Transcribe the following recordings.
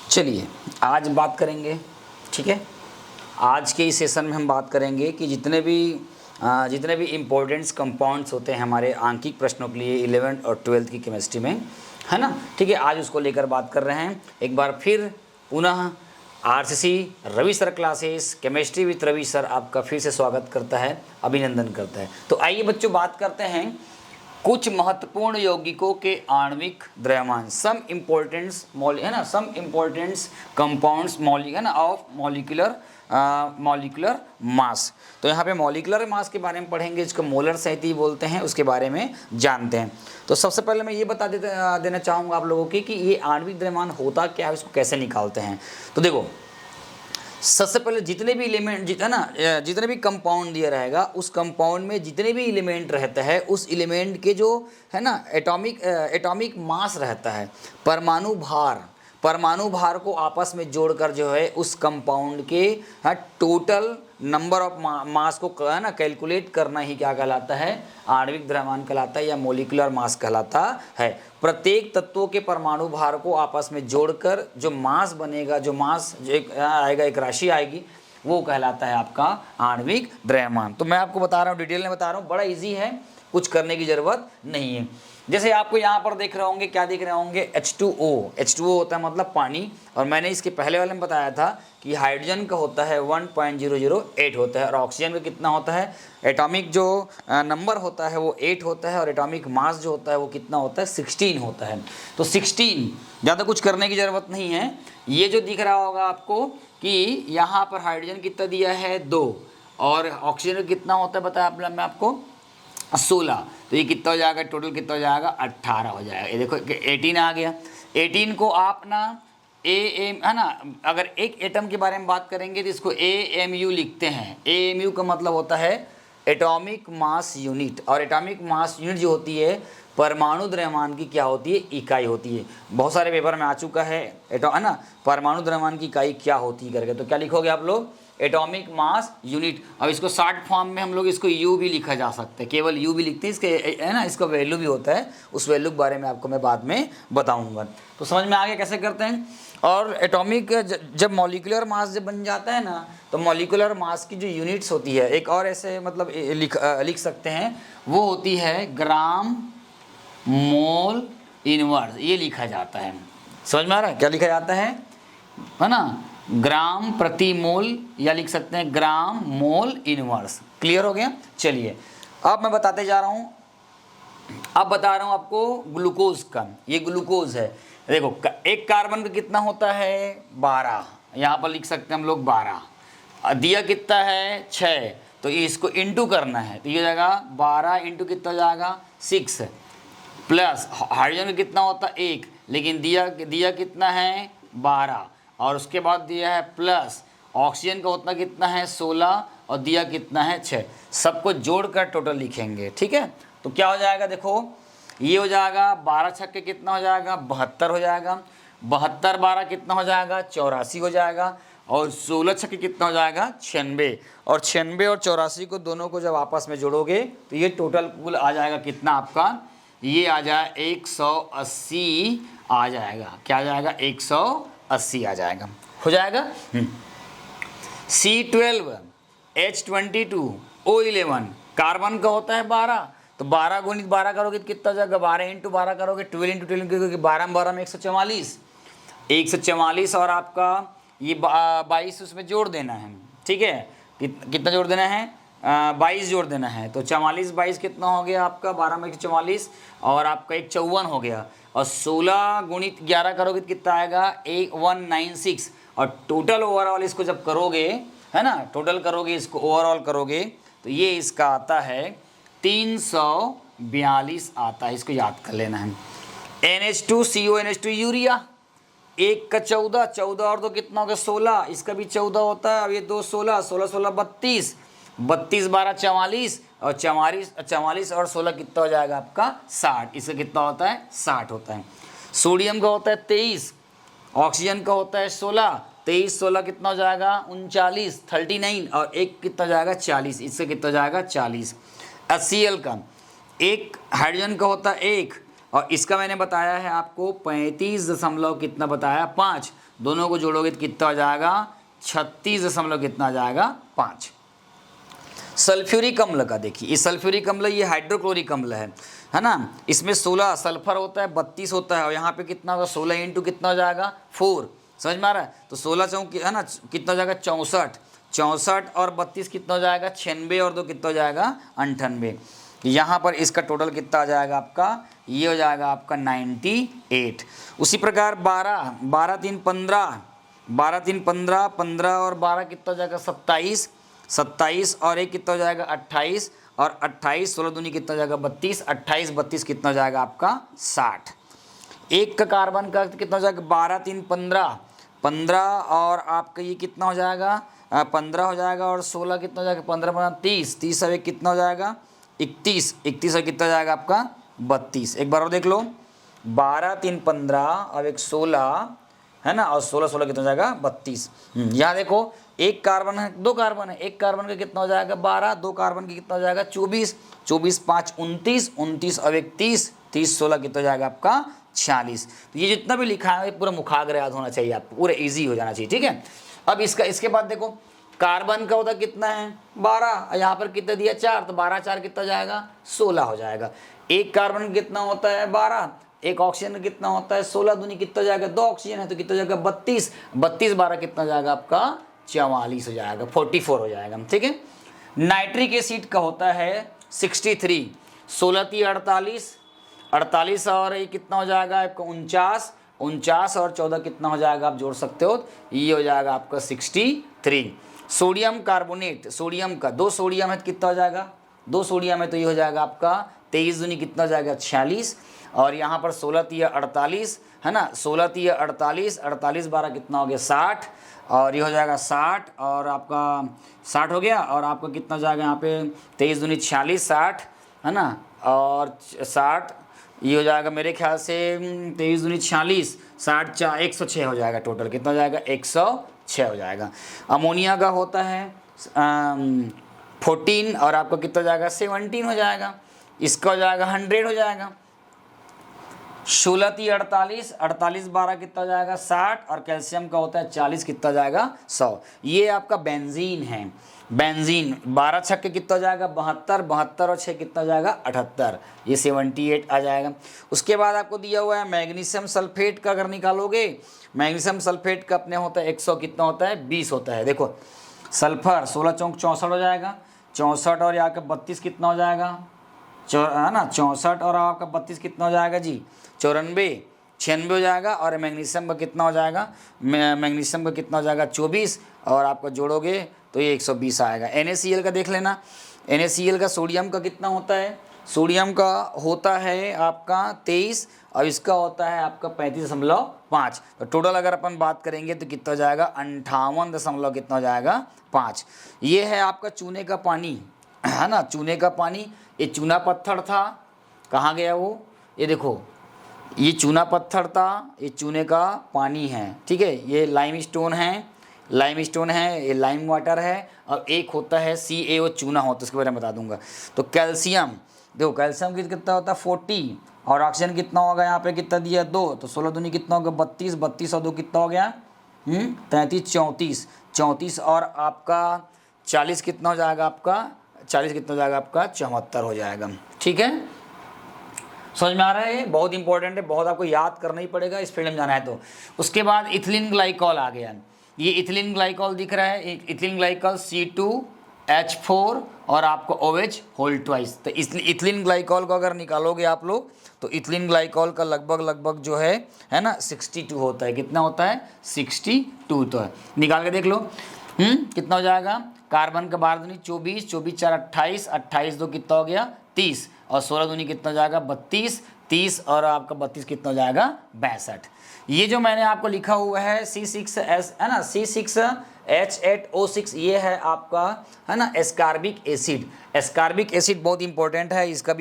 चलिए आज बात करेंगे, ठीक है। आज के इस सेशन में हम बात करेंगे कि जितने भी इम्पोर्टेंट्स कंपाउंड्स होते हैं हमारे आंकिक प्रश्नों के लिए 11th और 12th की केमिस्ट्री में, है ना, ठीक है। आज उसको लेकर बात कर रहे हैं। एक बार फिर पुनः RCC Ravi sir classes chemistry with Ravi sir आपका फिर से स्वागत करता है, अभिनंदन करता है। तो आइए बच्चों बात करते हैं कुछ महत्वपूर्ण यौगिकों के आणविक द्रव्यमान, सम इम्पोर्टेंट्स है ना, सम इम्पोर्टेंट्स कंपाउंड्स है ना ऑफ मॉलिक्यूलर मास। तो यहाँ पे मॉलिक्यूलर मास के बारे में पढ़ेंगे, जिसको मोलर सहित बोलते हैं, उसके बारे में जानते हैं। तो सबसे पहले मैं ये बता देना चाहूँगा आप लोगों की कि ये आणविक द्रव्यमान होता क्या है, इसको कैसे निकालते हैं। तो देखो सबसे पहले जितने भी एलिमेंट जितने भी कंपाउंड दिया रहेगा, उस कंपाउंड में जितने भी एलिमेंट रहता है, उस एलिमेंट के जो है ना एटॉमिक मास रहता है, परमाणु भार को आपस में जोड़कर जो है उस कंपाउंड के टोटल नंबर ऑफ मास को है ना कैलकुलेट करना ही क्या कहलाता है, आणविक द्रव्यमान कहलाता है या मोलिकुलर मास कहलाता है। प्रत्येक तत्वों के परमाणु भार को आपस में जोड़कर जो मास बनेगा, जो एक आएगा, एक राशि आएगी, वो कहलाता है आपका आणविक द्रव्यमान। तो मैं आपको बता रहा हूँ, डिटेल में बता रहा हूँ, बड़ा इजी है, कुछ करने की ज़रूरत नहीं है। जैसे आपको यहाँ पर देख रहे होंगे, क्या दिख रहे होंगे, H2O होता है मतलब पानी। और मैंने इसके पहले वाले में बताया था कि हाइड्रोजन का होता है 1.008 होता है, और ऑक्सीजन का कितना होता है, एटॉमिक जो नंबर होता है वो 8 होता है, और एटॉमिक मास जो होता है वो कितना होता है, 16 होता है। तो 16, ज़्यादा कुछ करने की ज़रूरत नहीं है। ये जो दिख रहा होगा आपको कि यहाँ पर हाइड्रोजन कितना दिया है 2, और ऑक्सीजन कितना होता है बताया मैं आपको 16। तो ये कितना हो जाएगा, टोटल कितना हो जाएगा, 18 हो जाएगा। ये देखो 18 आ गया। 18 को आप ना एम है ना, अगर एक एटम के बारे में बात करेंगे तो इसको AMU लिखते हैं। AMU का मतलब होता है एटॉमिक मास यूनिट, और एटॉमिक मास यूनिट जो होती है परमाणु द्रव्यमान की क्या होती है, इकाई होती है। बहुत सारे पेपर में आ चुका है ना, परमाणु द्रव्यमान की इकाई क्या होती है करके। तो क्या लिखोगे आप लोग, एटॉमिक मास यूनिट। अब इसको शॉर्ट फॉर्म में हम लोग इसको यू भी लिखा जा सकता है, केवल यू भी लिखते हैं, इसके है ना, इसका वैल्यू भी होता है, उस वैल्यू के बारे में आपको मैं बाद में बताऊंगा। तो समझ में आ गया कैसे करते हैं। और एटॉमिक जब मॉलिक्यूलर मास जब बन जाता है ना, तो मॉलिक्यूलर मास की जो यूनिट्स होती है, एक और ऐसे मतलब लिख सकते हैं, वो होती है ग्राम मोल इनवर्स, ये लिखा जाता है। समझ में आ रहा है क्या लिखा जाता है ना, ग्राम प्रति मोल, या लिख सकते हैं ग्राम मोल इनवर्स। क्लियर हो गया। चलिए अब मैं बताते जा रहा हूँ, अब बता रहा हूँ आपको ग्लूकोज का। ये ग्लूकोज है, देखो एक कार्बन का कितना होता है 12, यहाँ पर लिख सकते हैं हम लोग 12, दिया कितना है 6, तो इसको इंटू करना है, तो ये हो जाएगा 12 इंटू कितना हो जाएगा 6, प्लस हाइड्रोजन का कितना होता है 1, लेकिन दिया कितना है 12, और उसके बाद दिया है प्लस ऑक्सीजन का उतना कितना है 16, और दिया कितना है 6। सबको जोड़कर टोटल लिखेंगे, ठीक है। तो क्या हो जाएगा, देखो ये हो जाएगा 12 छक्के कितना हो जाएगा 72 हो जाएगा, 72 12 कितना हो जाएगा 84 हो जाएगा, और 16 छक्के कितना हो जाएगा 96, और 96 और 84 को दोनों को जब आपस में जोड़ोगे तो ये टोटल कुल आ जाएगा कितना आपका, ये आ जाए 180 आ जाएगा। क्या आ जाएगा 180 आ जाएगा, हो जाएगा। C12 H22 O11 कार्बन का होता है 12, तो 12 गुणित 12 करोगे तो कितना हो जाएगा, 12 इंटू 12 करोगे 12 इंटू 12 करोगे 12 में 12 में 144, और आपका ये 22 उसमें जोड़ देना है, ठीक है। कितना जोड़ देना है 22 जोड़ देना है, तो 44 22 कितना हो गया आपका 12 में 144, और आपका 154 हो गया, और 16 गुणित 11 करोगे तो कितना आएगा 196, और टोटल ओवरऑल इसको जब करोगे है ना, टोटल करोगे इसको ओवरऑल करोगे तो ये इसका आता है 342 आता है। इसको याद कर लेना है। NH2CO NH2 यूरिया, एक का 14 और 2 कितना हो गया 16, इसका भी 14 होता है। अब ये 2 16 16 16 32 32 12 44, और 44 और 16 कितना हो जाएगा आपका 60। इसका कितना होता है 60 होता है। सोडियम का होता है 23, ऑक्सीजन का होता है 16, 23 16 कितना हो जाएगा 39 39, और एक कितना हो जाएगा 40, इससे कितना हो जाएगा 40। HCl का एक हाइड्रोजन का होता है 1, और इसका मैंने बताया है आपको 35 दशमलव कितना बताया 5, दोनों को जोड़ोगे तो कितना हो जाएगा 36 दशमलव कितना आ जाएगा 5। सल्फ्यूरिक अम्ल का देखिए, ये सल्फ्यूरिक अम्ल ये हाइड्रोक्लोरिक अम्ल है ना, इसमें 16 सल्फर होता है, 32 होता है, और यहाँ पे कितना होगा 16 इंटू कितना हो जाएगा 4, समझ में आ रहा है। तो 16 चौक है ना कितना हो जाएगा 64, 64 और 32 कितना हो जाएगा 96 और 2 कितना हो जाएगा 98। यहाँ पर इसका टोटल कितना आ जाएगा आपका, ये हो जाएगा आपका 98। उसी प्रकार 12, 12 3 15, 12 3 15, 15 और 12 कितना हो जाएगा 27, 27 और 1 कितना हो जाएगा 28, और 28 16 दूनी कितना हो जाएगा 32, 28 32 कितना हो जाएगा आपका 60। एक का कार्बन का कितना हो जाएगा 12 3 15, 15 और आपका ये कितना हो जाएगा 15 हो जाएगा, और 16 कितना हो जाएगा 15 15 30, 30 और 1 कितना हो जाएगा 31, 31 और कितना हो जाएगा आपका 32। एक बार और देख लो, 12 3 15 और 1 16 है ना, और 16 16 कितना हो जाएगा 32। यहाँ देखो एक कार्बन है, दो कार्बन है, एक कार्बन का कितना हो जाएगा 12, दो कार्बन का कितना हो जाएगा 24, 24 5 29, 29 और 1 30, 30 16 कितना हो जाएगा आपका 46। तो ये जितना भी लिखा है पूरा मुखाग्र याद होना चाहिए आपको, पूरा इजी हो जाना चाहिए, ठीक है। अब इसके बाद देखो कार्बन का होता कितना है 12, यहाँ पर कितना दिया 4, तो 12 4 कितना हो जाएगा 16 हो जाएगा। एक कार्बन कितना होता है 12, एक ऑक्सीजन कितना होता है 16 दूनी कितना हो जाएगा, 2 ऑक्सीजन है तो कितना हो जाएगा 32, 32 12 कितना हो जाएगा आपका 44 हो जाएगा, 44 हो जाएगा, ठीक है। नाइट्रिक एसिड का होता है 63, 16 3 48, 48 और ये कितना हो जाएगा आपका 49, 49 और 14 कितना हो जाएगा आप जोड़ सकते हो, ये हो जाएगा आपका 63। सोडियम कार्बोनेट, सोडियम का 2 सोडियम है तो कितना हो जाएगा 2 सोडियम है तो ये हो जाएगा आपका 23 दूनी कितना हो जाएगा 46, और यहाँ पर 16 3 48 है ना, 16 3 48, 48 12 कितना हो गया 60, और ये हो जाएगा 60 और आपका 60 हो गया, और आपका कितना हो जाएगा यहाँ पे 23 दूनी 46 60 है ना, और 60 ये हो जाएगा मेरे ख्याल से 23 दूनी 46 60 4 106 हो जाएगा, टोटल कितना हो जाएगा 106 हो जाएगा। अमोनिया का होता है 14 और आपका कितना हो जाएगा 17 हो जाएगा, इसका हो जाएगा 100 हो जाएगा। 16 3 48, 48 12 कितना हो जाएगा 60, और कैल्शियम का होता है 40 कितना हो जाएगा 100। ये आपका बेंजीन है, बेंजीन 12 छक्के कितना हो जाएगा 72, 72 और 6 कितना हो जाएगा 78, ये 78 आ जाएगा। उसके बाद आपको दिया हुआ है मैग्नीशियम सल्फेट का, अगर निकालोगे मैग्नीशियम सल्फेट का अपने होता है 100 कितना होता है 20 होता है। देखो सल्फर 16 चौक 64 हो जाएगा, 64 और यहाँ का 32 कितना हो जाएगा है ना, 64 और आपका 32 कितना हो जाएगा जी 94, 96 हो जाएगा, और मैग्नीशियम का कितना हो जाएगा मैग्नीशियम का कितना हो जाएगा 24, और आपका जोड़ोगे तो ये 120 आएगा। NaCl का देख लेना, NaCl का सोडियम का कितना होता है, सोडियम का होता है आपका 23 और इसका होता है आपका 35.5। तो टोटल अगर अपन बात करेंगे तो कितना हो जाएगा 58 दशमलव कितना हो जाएगा 5। ये है आपका चूने का पानी है ना, चूने का पानी, ये चूना पत्थर था, कहाँ गया वो, ये देखो ये चूना पत्थर था, ये चूने का पानी है, ठीक है। ये लाइम स्टोन है, लाइम स्टोन है, ये लाइम वाटर है, और एक होता है CaO चूना होता है, उसके बारे में बता दूंगा। तो कैल्शियम देखो, कैल्शियम की कितना होता है 40, और ऑक्सीजन कितना होगा यहाँ पे कितना दिया 2, तो 16 दूनी कितना होगा 32, 32 और 2 कितना हो गया 33 34, 34 और आपका 40 कितना हो जाएगा आपका 40 कितना हो जाएगा आपका 74 हो जाएगा, ठीक है। समझ में आ रहा है, ये बहुत इंपॉर्टेंट है, बहुत आपको याद करना ही पड़ेगा इस फील्ड में जाना है तो। उसके बाद इथिलीन ग्लाइकॉल आ गया, ये इथिलीन ग्लाइकॉल दिख रहा है, इथिलीन ग्लाइकॉल C2H4 और आपको OH होल ट्वाइस। तो इथिलीन ग्लाइकॉल को अगर निकालोगे आप लोग तो इथिलीन ग्लाइकॉल का लगभग जो है ना 62 होता है, कितना होता है 62 तो है, निकाल के देख लो कितना हो जाएगा। कार्बन का 12 दूनी 24, 24 4 28, 28 2 कितना हो गया 30, और 16 दूनी कितना हो जाएगा 32, 30 और आपका 32 कितना हो जाएगा 62। ये जो मैंने आपको लिखा हुआ है C6H है ना, C6H8O6 ये है आपका है ना एस्कार्बिक एसिड। एस्कार्बिक एसिड बहुत इंपॉर्टेंट है, इसका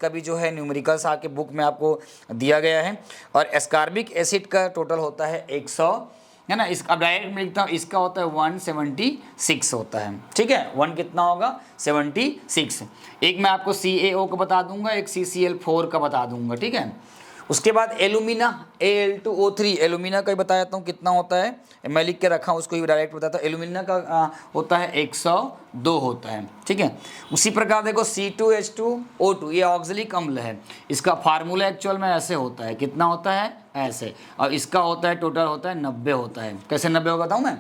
भी जो है न्यूमेरिकल्स आके बुक में आपको दिया गया है। और एस्कार्बिक एसिड का टोटल होता है 100 है ना। इस अब डायरेक्ट में लिखता हूँ, इसका होता है 176 होता है, ठीक है। 1 कितना होगा 76। एक मैं आपको CaO का बता दूंगा, एक CCl4 का बता दूंगा, ठीक है। उसके बाद एलुमिना Al2O3, एलुमिना का ही बताता हूँ कितना होता है, मैं लिख के रखा हूँ, उसको ही डायरेक्ट बताता हूँ। एलुमिना का होता है 102 होता है, ठीक है। उसी प्रकार देखो C2H2O2, ये ऑक्जेलिक अम्ल है, इसका फार्मूला एक्चुअल में ऐसे होता है, कितना होता है ऐसे, और इसका होता है टोटल होता है 90 होता है। कैसे 90 होगा बताऊँ मैं।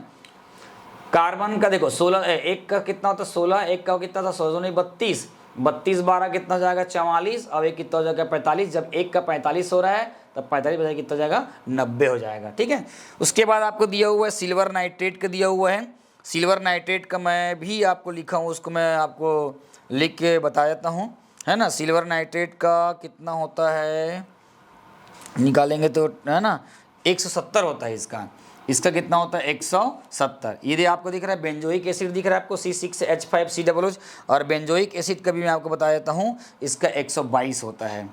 कार्बन का देखो 16, एक का कितना होता है 16, एक का कितना था 16 नहीं 32, 32 12 कितना हो जाएगा 44, अब एक कितना हो जाएगा 45। जब एक का 45 हो रहा है तब 45 बजाय कितना हो जाएगा 90 हो जाएगा, ठीक है। उसके बाद आपको दिया हुआ है सिल्वर नाइट्रेट का दिया हुआ है। सिल्वर नाइट्रेट का मैं भी आपको लिखा हूँ, उसको मैं आपको लिख के बता देता हूँ, है ना। सिल्वर नाइट्रेट का कितना होता है निकालेंगे तो, है ना, 170 होता है इसका। इसका कितना होता है 170। ये आपको दिख रहा है बेंजोइक एसिड दिख रहा है आपको C6H5COOH, और बेंजोइक एसिड का भी मैं आपको बता देता हूँ, इसका 122 होता है।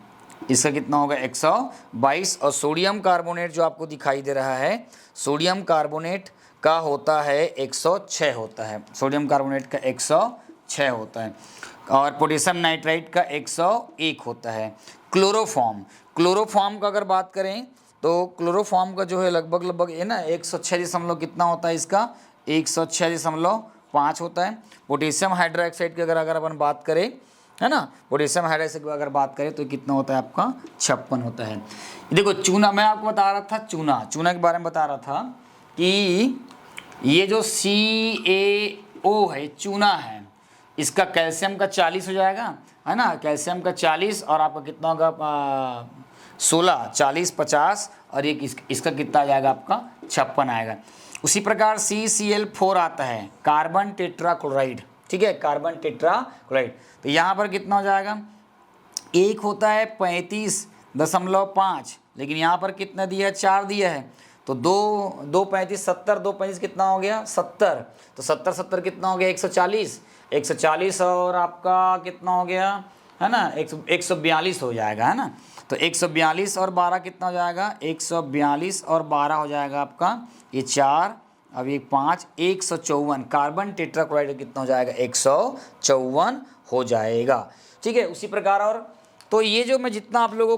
इसका कितना होगा 122। और सोडियम कार्बोनेट जो आपको दिखाई दे रहा है, सोडियम कार्बोनेट का होता है 106 होता है, सोडियम कार्बोनेट का 106 होता है। और पोटेशियम नाइट्राइट का 101 होता है। क्लोरोफॉर्म का अगर बात करें तो क्लोरोफॉर्म का जो है लगभग है ना 106 कितना होता है इसका 106.5 होता है। पोटेशियम हाइड्रोक्साइड की अगर अपन बात करें, है ना, पोटेशियम हाइड्रोक्साइड की अगर बात करें तो कितना होता है आपका 56 होता है। देखो चूना, मैं आपको बता रहा था चूना के बारे में बता रहा था कि ये जो CaO है चूना है, इसका कैल्शियम का 40 हो जाएगा, है ना, कैल्शियम का 40, और आपका कितना होगा 16, 40, 50, और ये इसका कितना आ जाएगा आपका 56 आएगा। उसी प्रकार CCl4 आता है, कार्बन टेट्राक्लोराइड, ठीक है, कार्बन टेट्राक्लोराइड। तो यहाँ पर कितना हो जाएगा, एक होता है 35.5, लेकिन यहाँ पर कितना दिया है 4 दिया है, तो 2 35 70, 2 35 कितना हो गया 70, तो 70 कितना हो गया 140, और आपका कितना हो गया, है ना, 142 हो जाएगा, है ना। तो 142 और 12 कितना हो जाएगा 142 और 12 हो जाएगा आपका ये 4, अब ये 5, 154। कार्बन टेट्राक्लोराइड कितना हो जाएगा 154 हो जाएगा, ठीक है। उसी प्रकार और तो ये जो मैं जितना आप लोगों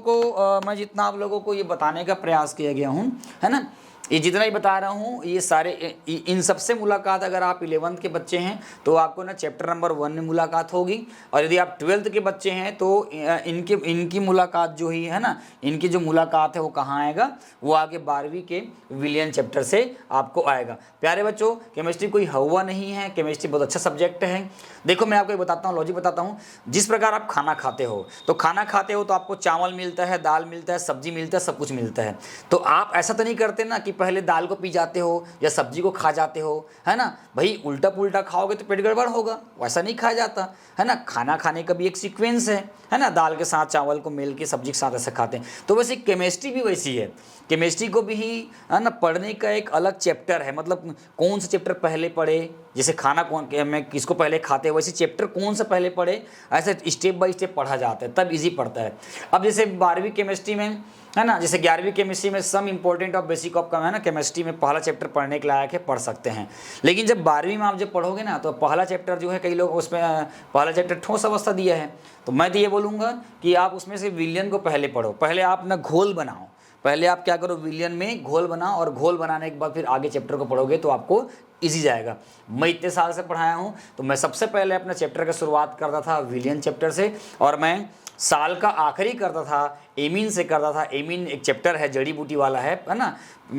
को ये बताने का प्रयास किया गया हूँ, है ना, ये जितना ही बता रहा हूँ, ये सारे इन सबसे मुलाकात अगर आप 11th के बच्चे हैं तो आपको ना चैप्टर नंबर 1 में मुलाकात होगी, और यदि आप 12th के बच्चे हैं तो इनकी मुलाकात जो ही है ना, इनकी जो मुलाकात है वो कहाँ आएगा, वो आगे 12वीं के विलियन चैप्टर से आपको आएगा। प्यारे बच्चों, केमिस्ट्री कोई हवा नहीं है, केमिस्ट्री बहुत अच्छा सब्जेक्ट है। देखो मैं आपको बताता हूँ, लॉजिक बताता हूँ। जिस प्रकार आप खाना खाते हो तो आपको चावल मिलता है, दाल मिलता है, सब्जी मिलता है, सब कुछ मिलता है। तो आप ऐसा तो नहीं करते ना कि पहले दाल को पी जाते हो या सब्जी को खा जाते हो, है ना। भाई उल्टा पुल्टा खाओगे तो पेट गड़बड़ होगा, वैसा नहीं खाया जाता, है ना। खाना खाने का भी एक सीक्वेंस है ना, दाल के साथ चावल को मिल के सब्जी के साथ ऐसे खाते हैं। तो वैसे केमिस्ट्री भी वैसी है, केमिस्ट्री को भी है ना पढ़ने का एक अलग चैप्टर है, मतलब कौन सा चैप्टर पहले पढ़े, जैसे खाना में किसको पहले खाते हैं, वैसे चैप्टर कौन सा पहले पढ़े, ऐसे स्टेप बाय स्टेप पढ़ा जाता है, तब इजी पड़ता है। अब जैसे 12वीं केमिस्ट्री में, है ना, जैसे 11वीं केमिस्ट्री में some important of basic of का है ना, केमिस्ट्री में पहला चैप्टर पढ़ने के लायक है, पढ़ सकते हैं। लेकिन जब 12वीं में आप जब पढ़ोगे ना तो पहला चैप्टर जो है, कई लोग उसमें पहला चैप्टर ठोस अवस्था दिया है, तो मैं तो ये बोलूँगा कि आप उसमें से विलियन को पहले पढ़ो, पहले आप ना घोल बनाओ, पहले आप क्या करो विलियन में घोल बनाओ, और घोल बनाने के बाद फिर आगे चैप्टर को पढ़ोगे तो आपको इजी जाएगा। मैं इतने साल से पढ़ाया हूँ तो मैं सबसे पहले अपने चैप्टर का शुरुआत करता था विलियन चैप्टर से, और मैं साल का आखिरी करता था एमीन से करता था। एमीन एक चैप्टर है, जड़ी बूटी वाला है ना,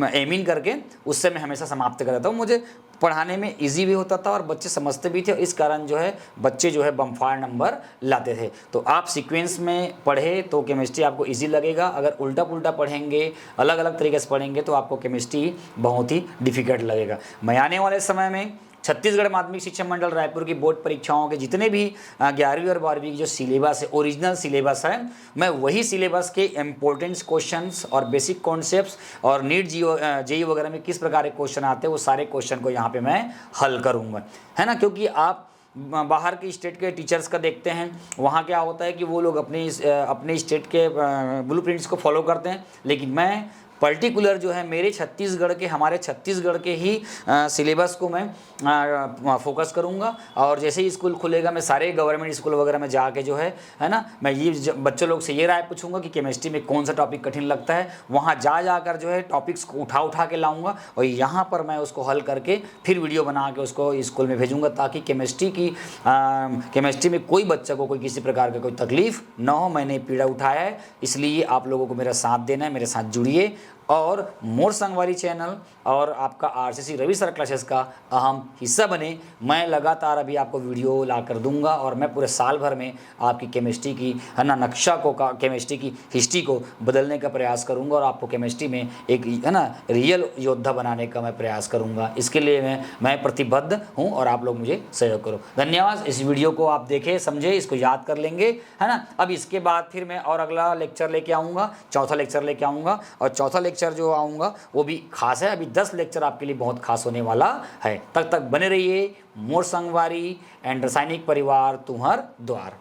एमीन करके उससे मैं हमेशा समाप्त कर देता हूँ। मुझे पढ़ाने में इजी भी होता था और बच्चे समझते भी थे, और इस कारण जो है बच्चे जो है बम्फार नंबर लाते थे। तो आप सीक्वेंस में पढ़े तो केमिस्ट्री आपको इजी लगेगा, अगर उल्टा पुल्टा पढ़ेंगे, अलग अलग तरीके से पढ़ेंगे तो आपको केमिस्ट्री बहुत ही डिफिकल्ट लगेगा। मैं आने वाले समय में छत्तीसगढ़ माध्यमिक शिक्षा मंडल रायपुर की बोर्ड परीक्षाओं के जितने भी 11वीं और 12वीं की जो सिलेबस है, ओरिजिनल सिलेबस है, मैं वही सिलेबस के इम्पोर्टेंट्स क्वेश्चंस और बेसिक कॉन्सेप्ट्स और नीट जेईई वगैरह में किस प्रकार के क्वेश्चन आते हैं वो सारे क्वेश्चन को यहाँ पे मैं हल करूँगा, है ना। क्योंकि आप बाहर के स्टेट के टीचर्स का देखते हैं, वहाँ क्या होता है कि वो लोग अपने स्टेट के ब्लूप्रिंट्स को फॉलो करते हैं, लेकिन मैं पर्टिकुलर जो है मेरे छत्तीसगढ़ के, हमारे छत्तीसगढ़ के ही सिलेबस को मैं फोकस करूँगा। और जैसे ही स्कूल खुलेगा मैं सारे गवर्नमेंट स्कूल वगैरह में जाके जो है ना, मैं ये बच्चों लोग से ये राय पूछूंगा कि केमिस्ट्री में कौन सा टॉपिक कठिन लगता है, वहाँ जाकर जो है टॉपिक्स को उठा के लाऊंगा और यहाँ पर मैं उसको हल करके फिर वीडियो बना के उसको स्कूल में भेजूंगा, ताकि केमिस्ट्री में कोई बच्चा को कोई किसी प्रकार का कोई तकलीफ ना हो। मैंने पीड़ा उठाया है, इसलिए आप लोगों को मेरा साथ देना है, मेरे साथ जुड़िए और मोर संगवारी चैनल और आपका आरसीसी रवि सर क्लासेस का अहम हिस्सा बने। मैं लगातार अभी आपको वीडियो ला कर दूंगा और मैं पूरे साल भर में आपकी केमिस्ट्री की है ना नक्शा को केमिस्ट्री की हिस्ट्री को बदलने का प्रयास करूंगा और आपको केमिस्ट्री में एक है ना रियल योद्धा बनाने का मैं प्रयास करूंगा। इसके लिए मैं प्रतिबद्ध हूं और आप लोग मुझे सहयोग करो। धन्यवाद। इस वीडियो को आप देखें, समझे, इसको याद कर लेंगे, है ना। अब इसके बाद फिर मैं और अगला लेक्चर लेके आऊँगा, चौथा लेक्चर लेके आऊँगा और चौथा लेक्चर जो आऊँगा वो भी खास है। अभी 10 लेक्चर आपके लिए बहुत खास होने वाला है। तब तक बने रहिए। मोर संगवारी एंड रासायनिक परिवार तुम्हार द्वार।